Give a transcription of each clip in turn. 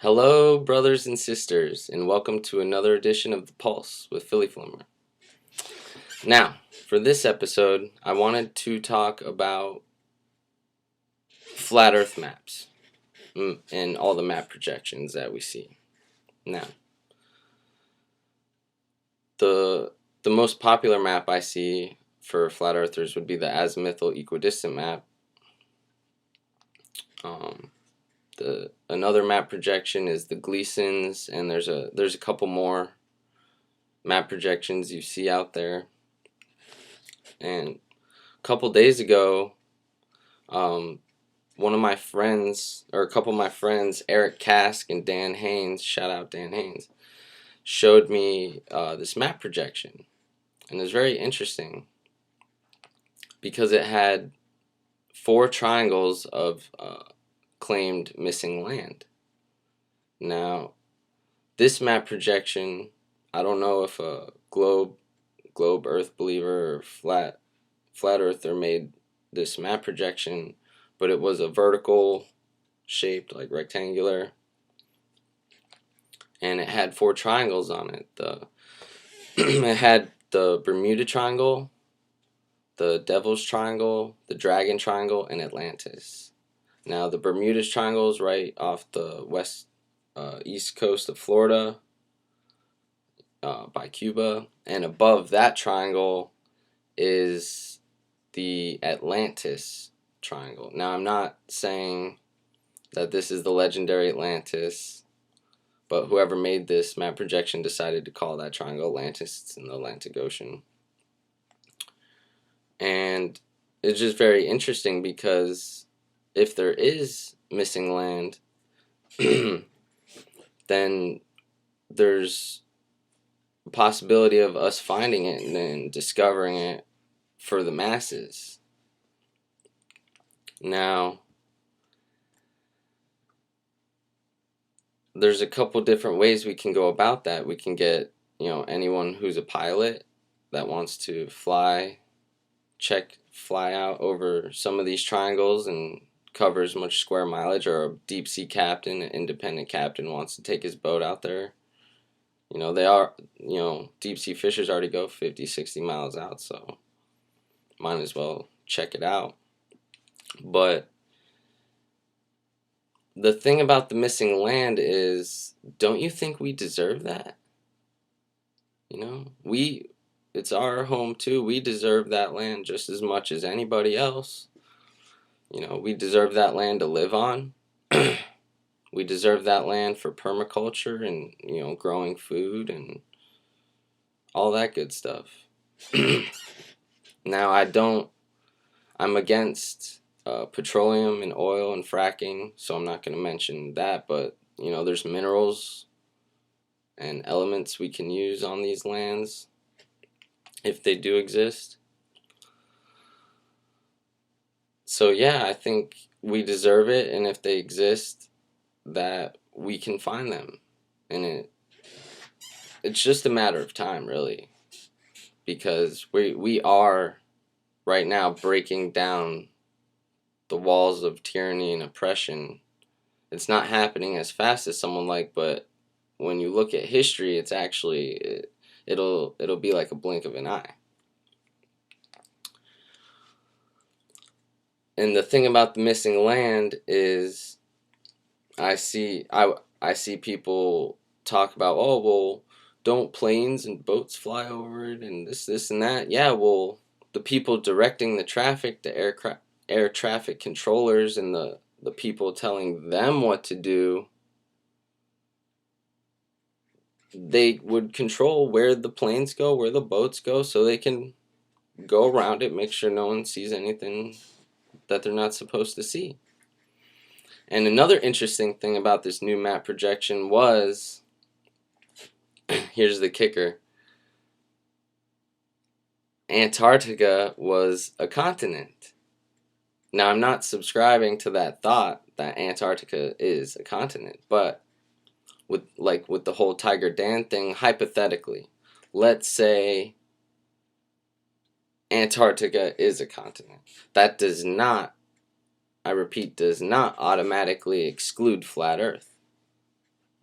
Hello, brothers and sisters, and welcome to another edition of The Pulse with Philly Flimmer. Now, for this episode, I wanted to talk about flat Earth maps and all the map projections that we see. Now, the most popular map I see for flat earthers would be the azimuthal equidistant map. Another map projection is the Gleason's, and there's a couple more map projections you see out there. And a couple days ago, one of my friends, or a couple of my friends, Eric Kask and Dan Haynes, shout out Dan Haynes, showed me this map projection. And it was very interesting because it had 4 triangles of claimed missing land. Now, this map projection, I don't know if a globe earth believer or flat earther made this map projection, but it was a vertical shaped, like rectangular, and it had 4 triangles on it. It had the Bermuda Triangle, the Devil's Triangle, the Dragon Triangle, and Atlantis. Now, the Bermuda Triangle is right off the east coast of Florida, by Cuba, and above that triangle is the Atlantis Triangle. Now, I'm not saying that this is the legendary Atlantis, but whoever made this map projection decided to call that triangle Atlantis. It's in the Atlantic Ocean. And it's just very interesting because if there is missing land, then there's a possibility of us finding it and then discovering it for the masses. Now, there's a couple different ways we can go about that. We can get, anyone who's a pilot that wants to fly out over some of these triangles and cover as much square mileage, or a deep sea captain, an independent captain wants to take his boat out there. Deep sea fishers already go 50, 60 miles out, so might as well check it out. But the thing about the missing land is, don't you think we deserve that? It's our home too. We deserve that land just as much as anybody else. We deserve that land to live on. We deserve that land for permaculture and, growing food and all that good stuff. Now, I'm against petroleum and oil and fracking, so I'm not going to mention that, but, there's minerals and elements we can use on these lands if they do exist. So yeah, I think we deserve it, and if they exist, that we can find them. And it's just a matter of time, really, because we are right now breaking down the walls of tyranny and oppression. It's not happening as fast as someone like, but when you look at history, it's actually it'll be like a blink of an eye. And the thing about the missing land is, I see people talk about, oh, well, don't planes and boats fly over it and this and that. Yeah, well, the people directing the traffic, the air traffic controllers, and the people telling them what to do, they would control where the planes go, where the boats go, so they can go around it, make sure no one sees anything that they're not supposed to see. And another interesting thing about this new map projection was, here's the kicker, Antarctica was a continent. Now, I'm not subscribing to that thought that Antarctica is a continent, but with the whole Tiger Dan thing, hypothetically, let's say Antarctica is a continent. That does not, I repeat, does not automatically exclude flat Earth.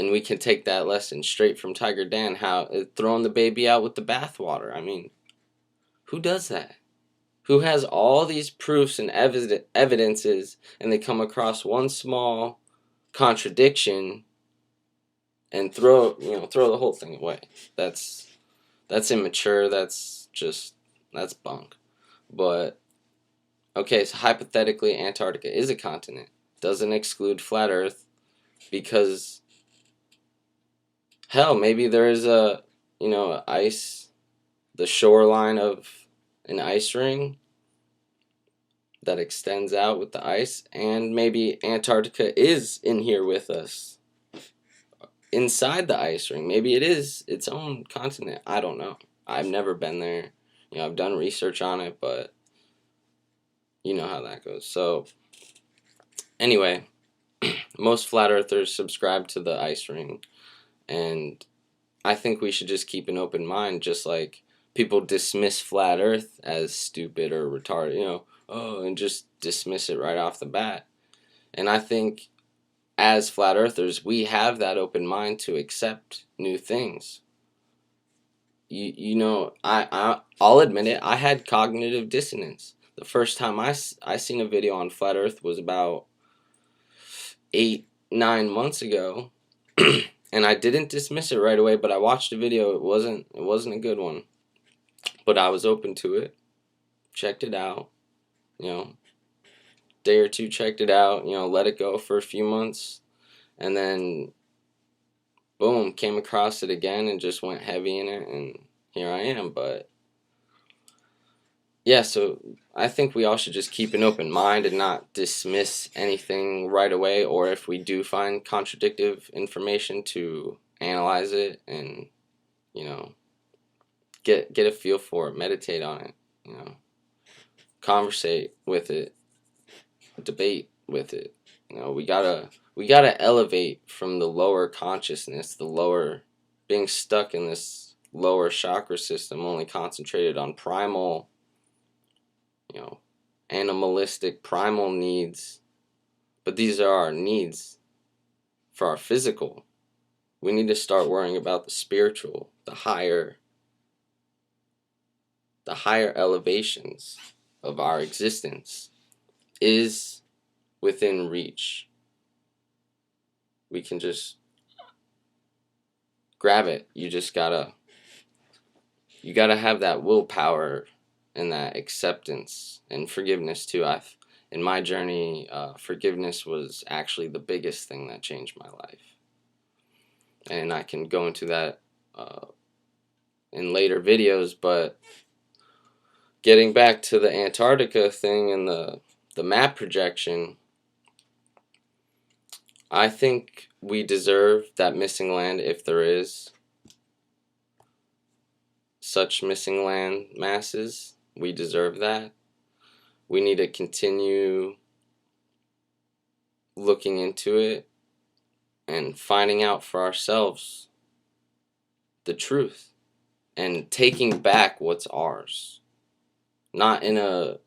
And we can take that lesson straight from Tiger Dan, how throwing the baby out with the bathwater. I mean, who does that? Who has all these proofs and evidences, and they come across one small contradiction and throw the whole thing away? That's immature. That's bunk. But okay, so hypothetically, Antarctica is a continent. Doesn't exclude flat Earth, because hell, maybe there is the shoreline of an ice ring that extends out with the ice, and maybe Antarctica is in here with us, inside the ice ring. Maybe it is its own continent. I don't know. I've never been there. I've done research on it, but you know how that goes. So, anyway, most flat earthers subscribe to the ice ring, and I think we should just keep an open mind, just like people dismiss flat earth as stupid or retarded, and just dismiss it right off the bat. And I think as flat earthers, we have that open mind to accept new things. I'll admit it, I had cognitive dissonance. The first time I seen a video on flat earth was about 8-9 months ago. And I didn't dismiss it right away, but I watched a video. It wasn't a good one, but I was open to it, checked it out, day or two, checked it out, let it go for a few months, and then boom, came across it again and just went heavy in it, and here I am. But yeah, so I think we all should just keep an open mind and not dismiss anything right away, or if we do find contradictive information, to analyze it and, get a feel for it, meditate on it, conversate with it, debate with it. We gotta elevate from the lower consciousness, being stuck in this lower chakra system, only concentrated on primal, animalistic primal needs. But these are our needs for our physical. We need to start worrying about the spiritual, the higher elevations of our existence is within reach. We can just grab it. You gotta have that willpower and that acceptance and forgiveness too. In my journey, forgiveness was actually the biggest thing that changed my life, and I can go into that in later videos. But getting back to the Antarctica thing and the map projection, I think we deserve that missing land, if there is such missing land masses. We deserve that. We need to continue looking into it and finding out for ourselves the truth and taking back what's ours. Not in a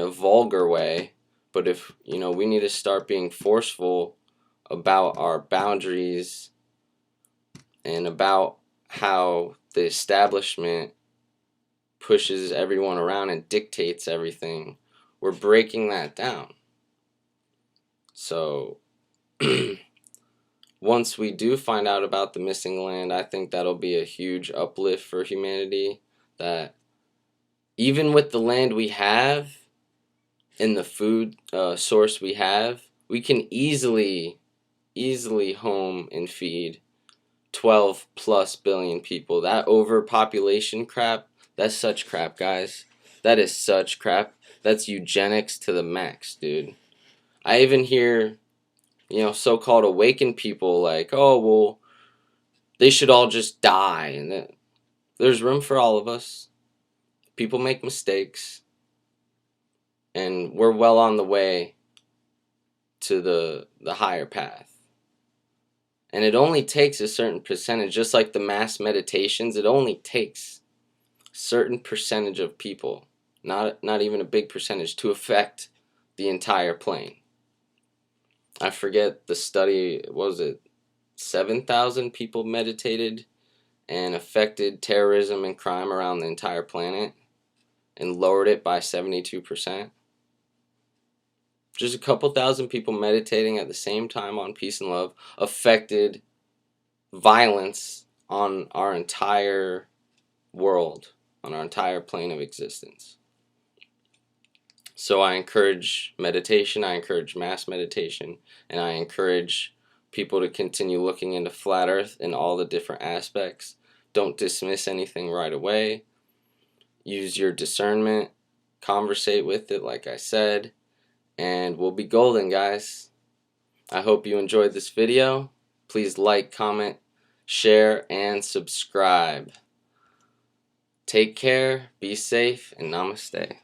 vulgar way, but if we need to start being forceful about our boundaries and about how the establishment pushes everyone around and dictates everything. We're breaking that down. So once we do find out about the missing land, I think that'll be a huge uplift for humanity, that even with the land we have and the food source we have, we can easily home and feed 12 plus billion people. That overpopulation crap, that's such crap, guys. That is such crap. That's eugenics to the max, dude. I even hear, so-called awakened people like, oh, well, they should all just die. And there's room for all of us. People make mistakes. And we're well on the way to the higher path. And it only takes a certain percentage, just like the mass meditations, it only takes a certain percentage of people, not even a big percentage, to affect the entire plane. I forget the study, what was it? 7,000 people meditated and affected terrorism and crime around the entire planet and lowered it by 72%. Just a couple thousand people meditating at the same time on peace and love affected violence on our entire world, on our entire plane of existence. So I encourage meditation, I encourage mass meditation, and I encourage people to continue looking into flat earth in all the different aspects. Don't dismiss anything right away. Use your discernment, conversate with it like I said, and we'll be golden, guys. I hope you enjoyed this video. Please like, comment, share, and subscribe. Take care, be safe, and namaste.